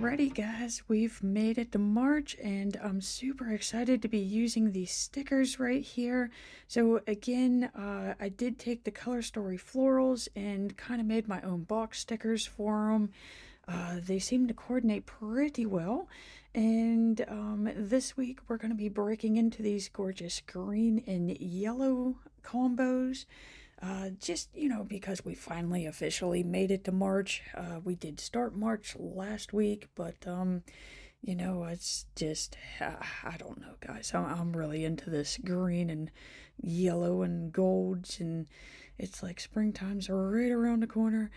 Alrighty guys, we've made it to March and I'm super excited to be using these stickers right here. So again, I did take the Color Story florals and kind of made my own box stickers for them. They seem to coordinate pretty well. And this week we're going to be breaking into these gorgeous green and yellow combos. Just, because we finally officially made it to March. We did start March last week, but, it's just, I don't know, guys. I'm really into this green and yellow and golds, and it's like springtime's right around the corner.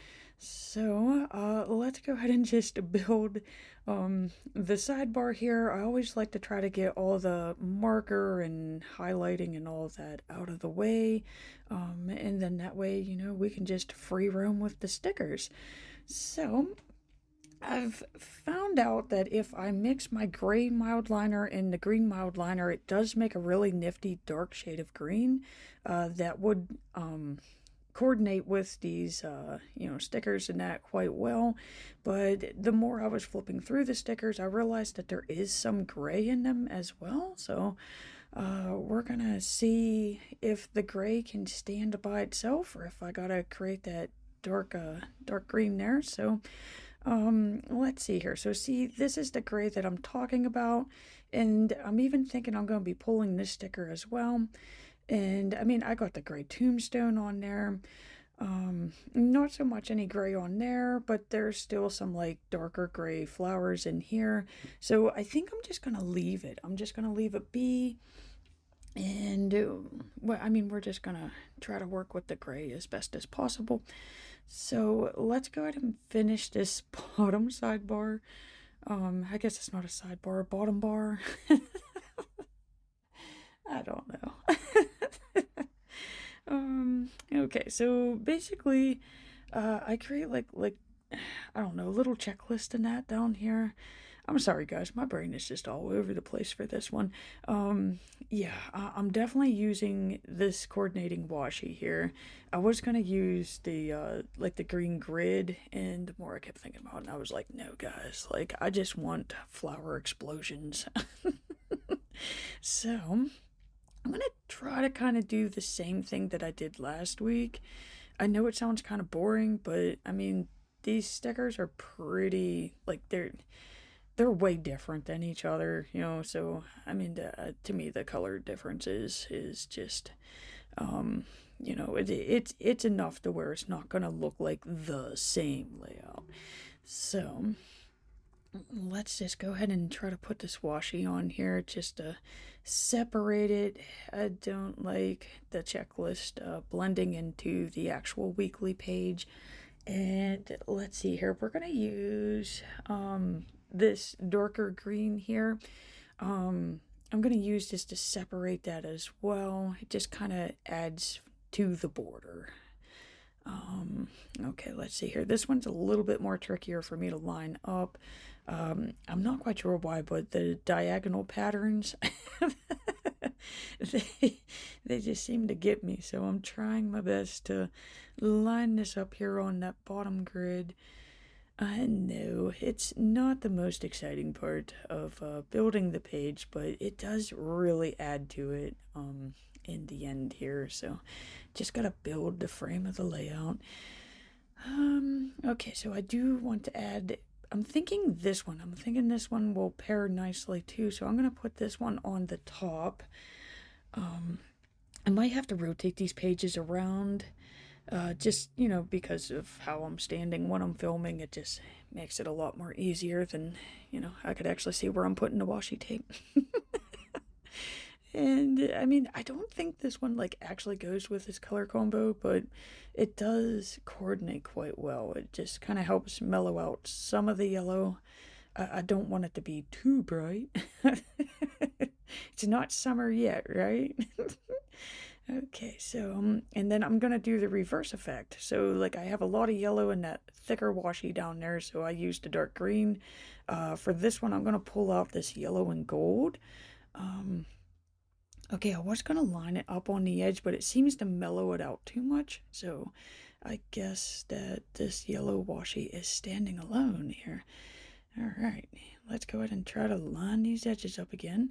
So, let's go ahead and just build the sidebar here. I always like to try to get all the marker and highlighting and all of that out of the way. And then that way, we can just free roam with the stickers. So, I've found out that if I mix my gray mild liner and the green mild liner, it does make a really nifty dark shade of green that would coordinate with these stickers and that quite well. But the more I was flipping through the stickers, I realized that there is some gray in them as well. So we're gonna see if the gray can stand by itself, or if I gotta create that dark green there. So let's see here. So see, this is the gray that I'm talking about, and I'm even thinking I'm gonna be pulling this sticker as well. And I mean, I got the gray tombstone on there. Not so much any gray on there, but there's still some like darker gray flowers in here. So I think I'm just gonna leave it. I'm just gonna leave it be. And well, I mean, we're just gonna try to work with the gray as best as possible. So let's go ahead and finish this bottom sidebar. I guess it's not a sidebar, a bottom bar. I don't know. Okay, so basically, I create like I don't know, a little checklist in that down here. I'm sorry guys, my brain is just all over the place for this one. Yeah, I'm definitely using this coordinating washi here. I was gonna use the like the green grid, and the more I kept thinking about it, I was like, no guys, like I just want flower explosions. So I'm going to try to kind of do the same thing that I did last week. I know it sounds kind of boring, but I mean, these stickers are pretty, like, they're way different than each other, so, I mean, to me, the color difference is just, it's enough to where it's not going to look like the same layout. So let's just go ahead and try to put this washi on here just to separate it. I don't like the checklist blending into the actual weekly page. And let's see here, we're going to use this darker green here. I'm going to use this to separate that as well. It just kind of adds to the border. Okay, let's see here. This one's a little bit more trickier for me to line up. I'm not quite sure why, but the diagonal patterns, they just seem to get me. So I'm trying my best to line this up here on that bottom grid. I know it's not the most exciting part of building the page, but it does really add to it in the end here. So just gotta build the frame of the layout. Okay, so I do want to add, I'm thinking this one will pair nicely too, so I'm going to put this one on the top. I might have to rotate these pages around, just, because of how I'm standing when I'm filming. It just makes it a lot more easier than, I could actually see where I'm putting the washi tape. And I mean, I don't think this one like actually goes with this color combo, but it does coordinate quite well. It just kind of helps mellow out some of the yellow. I don't want it to be too bright. It's not summer yet, right? Okay, so and then I'm gonna do the reverse effect. So like I have a lot of yellow in that thicker washi down there, so I used a dark green. For this one, I'm gonna pull out this yellow and gold. Okay, I was going to line it up on the edge, but it seems to mellow it out too much. So I guess that this yellow washi is standing alone here. Alright, let's go ahead and try to line these edges up again.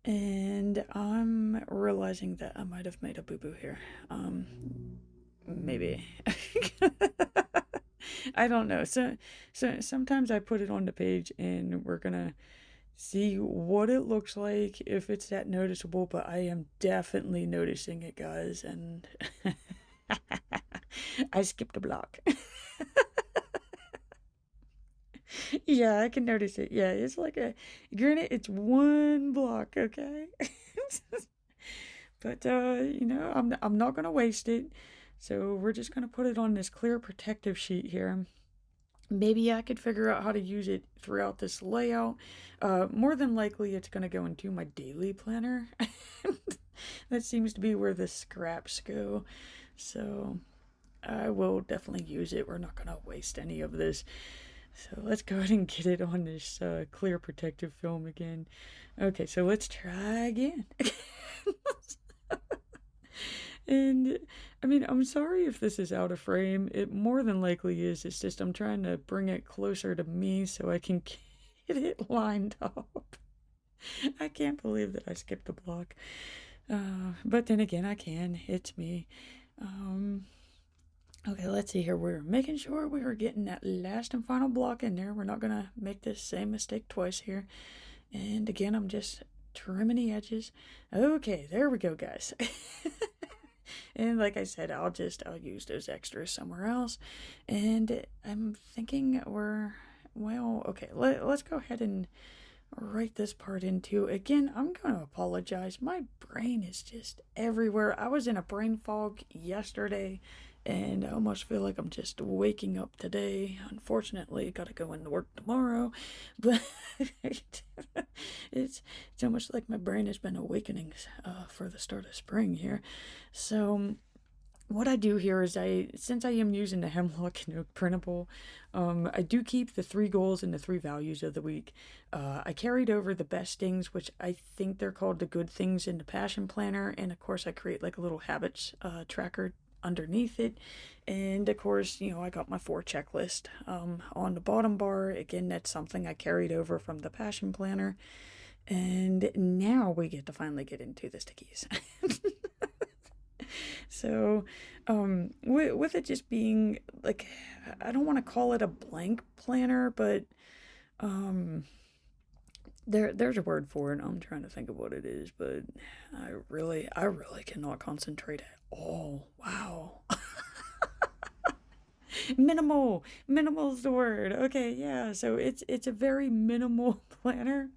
And I'm realizing that I might have made a boo-boo here. Maybe. I don't know. So sometimes I put it on the page and we're gonna see what it looks like, if it's that noticeable, but I am definitely noticing it, guys, and I skipped a block. Yeah, I can notice it. Yeah, it's like granted, it's one block, okay? But, you know, I'm not gonna waste it, so we're just gonna put it on this clear protective sheet here. Maybe I could figure out how to use it throughout this layout. More than likely, it's gonna go into my daily planner. That seems to be where the scraps go, so I will definitely use it. We're not gonna waste any of this. So let's go ahead and get it on this clear protective film again. Okay, so let's try again. And I mean, I'm sorry if this is out of frame. It more than likely is. It's just I'm trying to bring it closer to me so I can get it lined up. I can't believe that I skipped a block. But then again, I can. It's me. Okay, let's see here. We're making sure we are getting that last and final block in there. We're not going to make this same mistake twice here. And again, I'm just trimming the edges. Okay, there we go, guys. And like I said, I'll use those extras somewhere else. And I'm thinking okay, let's go ahead and write this part into. Again, I'm going to apologize. My brain is just everywhere. I was in a brain fog yesterday, and I almost feel like I'm just waking up today. Unfortunately, got to go into work tomorrow, but it's almost like my brain has been awakening for the start of spring here. So what I do here is since I am using the Hemlock and Oak printable, I do keep the 3 goals and the 3 values of the week. I carried over the best things, which I think they're called the good things, in the Passion Planner, and of course I create like a little habits tracker underneath it. And of course, you know, I got my 4 checklist on the bottom bar. Again, that's something I carried over from the Passion Planner. And now we get to finally get into the stickies. So, with it just being like, I don't want to call it a blank planner, but there's a word for it. I'm trying to think of what it is, but I really cannot concentrate at all. Wow. Minimal is the word. Okay, yeah. So it's a very minimal planner,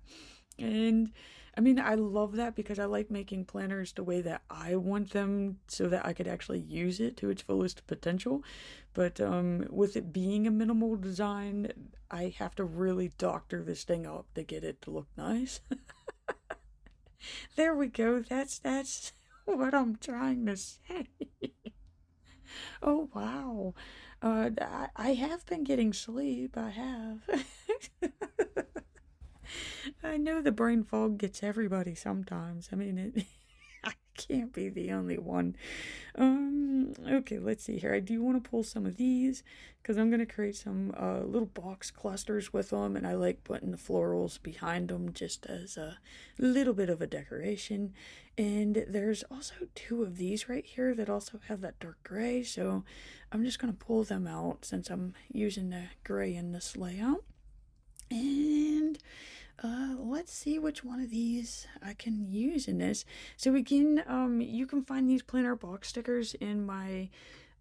and I mean, I love that because I like making planners the way that I want them so that I could actually use it to its fullest potential. But with it being a minimal design, I have to really doctor this thing up to get it to look nice. There we go. That's what I'm trying to say. Oh, wow. I have been getting sleep. I have. I know the brain fog gets everybody sometimes. I mean, I can't be the only one. Okay, let's see here. I do want to pull some of these because I'm going to create some little box clusters with them, and I like putting the florals behind them just as a little bit of a decoration. And there's also 2 of these right here that also have that dark gray, so I'm just going to pull them out since I'm using the gray in this layout. And let's see which one of these I can use in this. So again, you can find these planner box stickers in my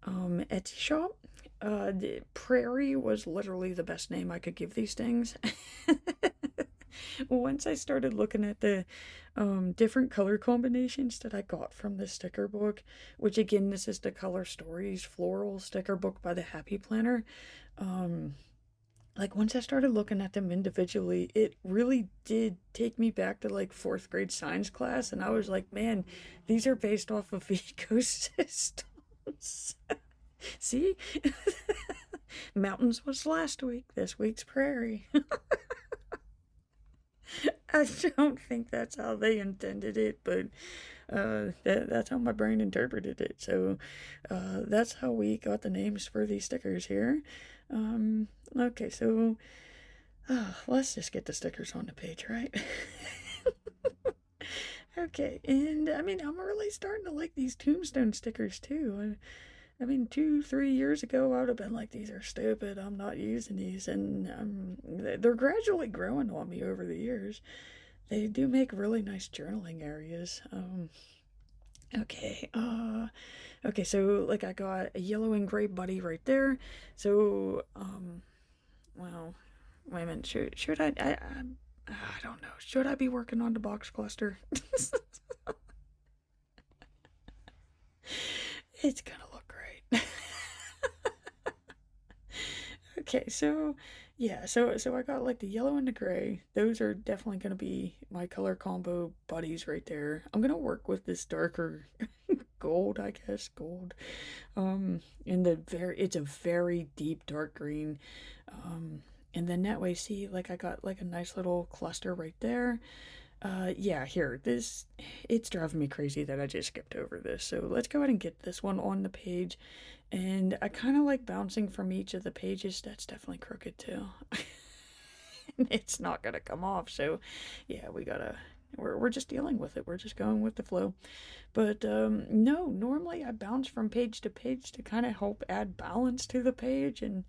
Etsy shop. The Prairie was literally the best name I could give these things. Once I started looking at the different color combinations that I got from the sticker book, which again, this is the Color Stories Floral sticker book by the Happy Planner. Like, once I started looking at them individually, it really did take me back to, like, 4th grade science class, and I was like, man, these are based off of ecosystems. See? Mountains was last week, this week's prairie. I don't think that's how they intended it, but that's how my brain interpreted it. So that's how we got the names for these stickers here. Okay, so Let's just get the stickers on the page, right? Okay, and I mean, I'm really starting to like these tombstone stickers too. I mean, 2, 3 years ago, I would have been like, these are stupid, I'm not using these, and they're gradually growing on me over the years. They do make really nice journaling areas. Okay, okay, so, like, I got a yellow and gray buddy right there, so, well, wait a minute, should I don't know, should I be working on the box cluster? It's gonna look great. Okay, so yeah, so I got like the yellow and the gray. Those are definitely gonna be my color combo buddies right there. I'm gonna work with this darker gold, I guess, gold. In the it's a very deep dark green. And then that way, see, like I got like a nice little cluster right there. Yeah, here, it's driving me crazy that I just skipped over this. So let's go ahead and get this one on the page. And I kind of like bouncing from each of the pages. That's definitely crooked too. It's not gonna come off. So yeah, we're just dealing with it. We're just going with the flow. But no, normally I bounce from page to page to kind of help add balance to the page. And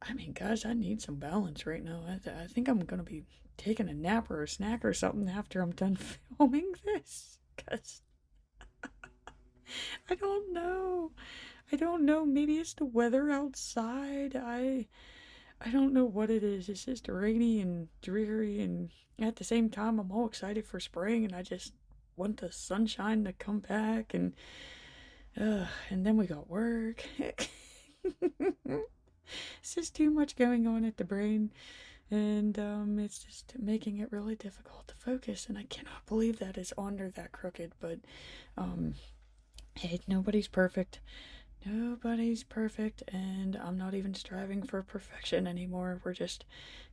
I mean, guys, I need some balance right now. I think I'm gonna be taking a nap or a snack or something after I'm done filming this. Because I don't know. I don't know. Maybe it's the weather outside. I don't know what it is. It's just rainy and dreary, and at the same time, I'm all excited for spring, and I just want the sunshine to come back. And then we got work. It's just too much going on at the brain, and it's just making it really difficult to focus. And I cannot believe that is under that crooked. But hey, nobody's perfect. Nobody's perfect, and I'm not even striving for perfection anymore. We're just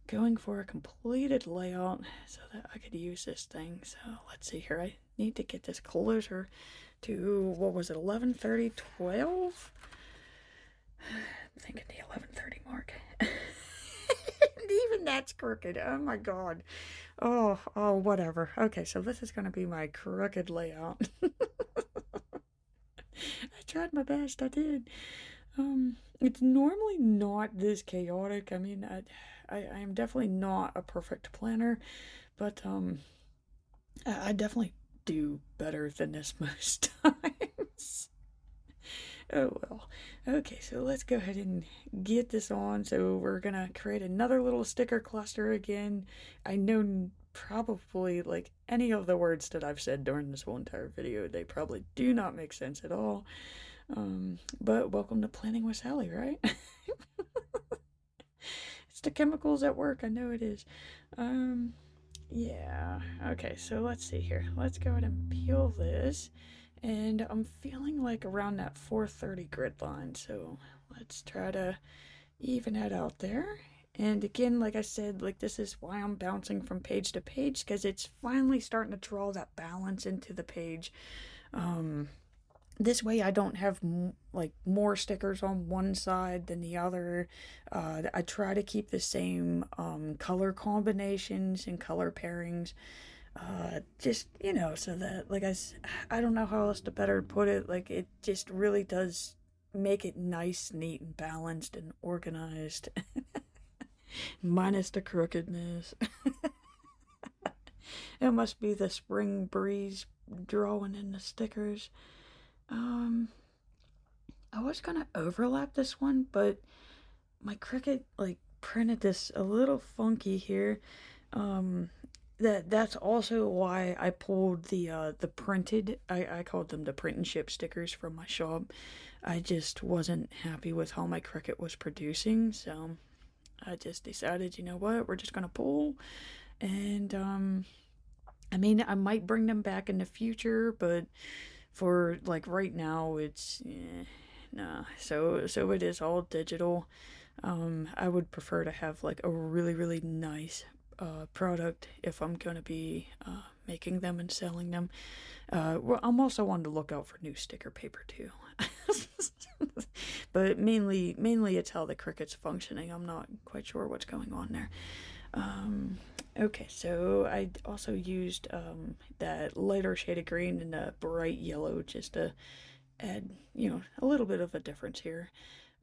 going for a completed layout so that I could use this thing. So let's see here. I need to get this closer to, what was it, 11:30, 12? I'm thinking the 11:30 mark. And even that's crooked. Oh my god. Oh, whatever. Okay, so this is going to be my crooked layout. I tried my best, I did. It's normally not this chaotic. I mean, I am definitely not a perfect planner, but I definitely do better than this most times. Oh well. Okay, so let's go ahead and get this on. So we're gonna create another little sticker cluster again. I know probably like any of the words that I've said during this whole entire video, they probably do not make sense at all. But welcome to Planning with Sally, right? It's the chemicals at work, I know it is. Yeah, okay, so let's see here. Let's go ahead and peel this. And I'm feeling like around that 430 grid line, so let's try to even that out there. And again, like I said, like this is why I'm bouncing from page to page, because it's finally starting to draw that balance into the page. This way I don't have like more stickers on one side than the other. I try to keep the same color combinations and color pairings. Just, you know, so that, like, I don't know how else to better put it, like, it just really does make it nice, neat, and balanced, and organized. Minus the crookedness. It must be the spring breeze drawing in the stickers. I was gonna overlap this one, but my Cricut, like, printed this a little funky here. That's also why I pulled the printed, I called them the print and ship stickers from my shop. I just wasn't happy with how my Cricut was producing, so I just decided, you know what, we're just gonna pull. And I mean, I might bring them back in the future, but for like right now, it's nah. So it is all digital. I would prefer to have like a really nice product if I'm gonna be making them and selling them. Well, I'm also on the lookout for new sticker paper too. But mainly it's how the Cricut's functioning. I'm not quite sure what's going on there. Okay, so I also used that lighter shade of green and a bright yellow just to add, a little bit of a difference here.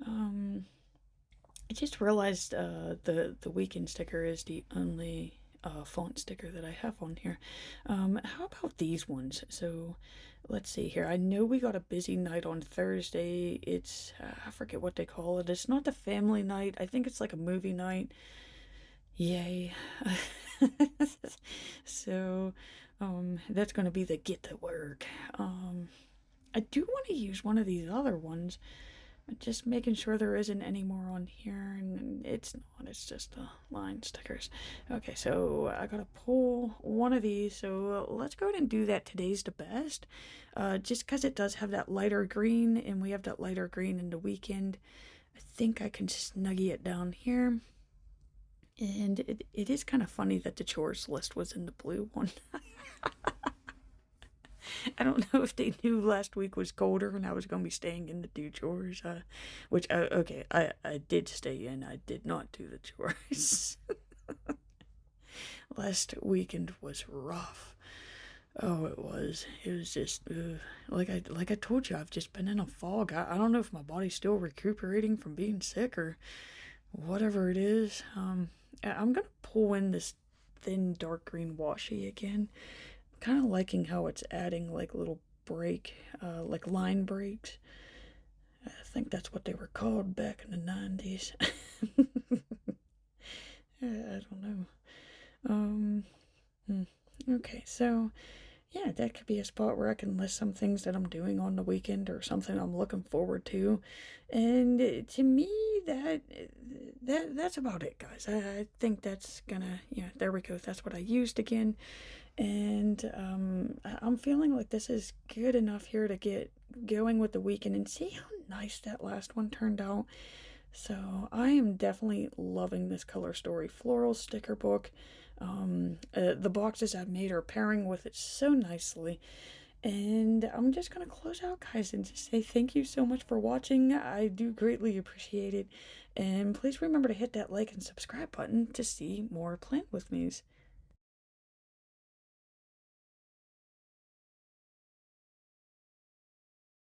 I just realized the weekend sticker is the only font sticker that I have on here. How about these ones? So let's see here. I know we got a busy night on Thursday. It's, I forget what they call it. It's not the family night. I think it's like a movie night. Yay. So, that's going to be the get to work. I do want to use one of these other ones. Just making sure there isn't any more on here, and it's not, it's just line stickers. Okay, so I gotta pull one of these, so let's go ahead and do that. Today's the best, just because it does have that lighter green, and we have that lighter green in the weekend. I think I can snuggie it down here, and it is kind of funny that the chores list was in the blue one. I don't know if they knew last week was colder and I was going to be staying in to do chores, which, okay, I did stay in. I did not do the chores. Last weekend was rough. Oh, it was. It was just, like I told you, I've just been in a fog. I don't know if my body's still recuperating from being sick or whatever it is. I'm going to pull in this thin dark green washi again. Kind of liking how it's adding like little like line breaks. I think that's what they were called back in the 90s. I don't know. Okay, so yeah, that could be a spot where I can list some things that I'm doing on the weekend or something I'm looking forward to. And to me, that's about it, guys. I think that's gonna, there we go. That's what I used again. And I'm feeling like this is good enough here to get going with the weekend and see how nice that last one turned out. So I am definitely loving this Color Story Floral sticker book. The boxes I've made are pairing with it so nicely. And I'm just going to close out, guys, and just say thank you so much for watching. I do greatly appreciate it. And please remember to hit that like and subscribe button to see more Plan With Me's.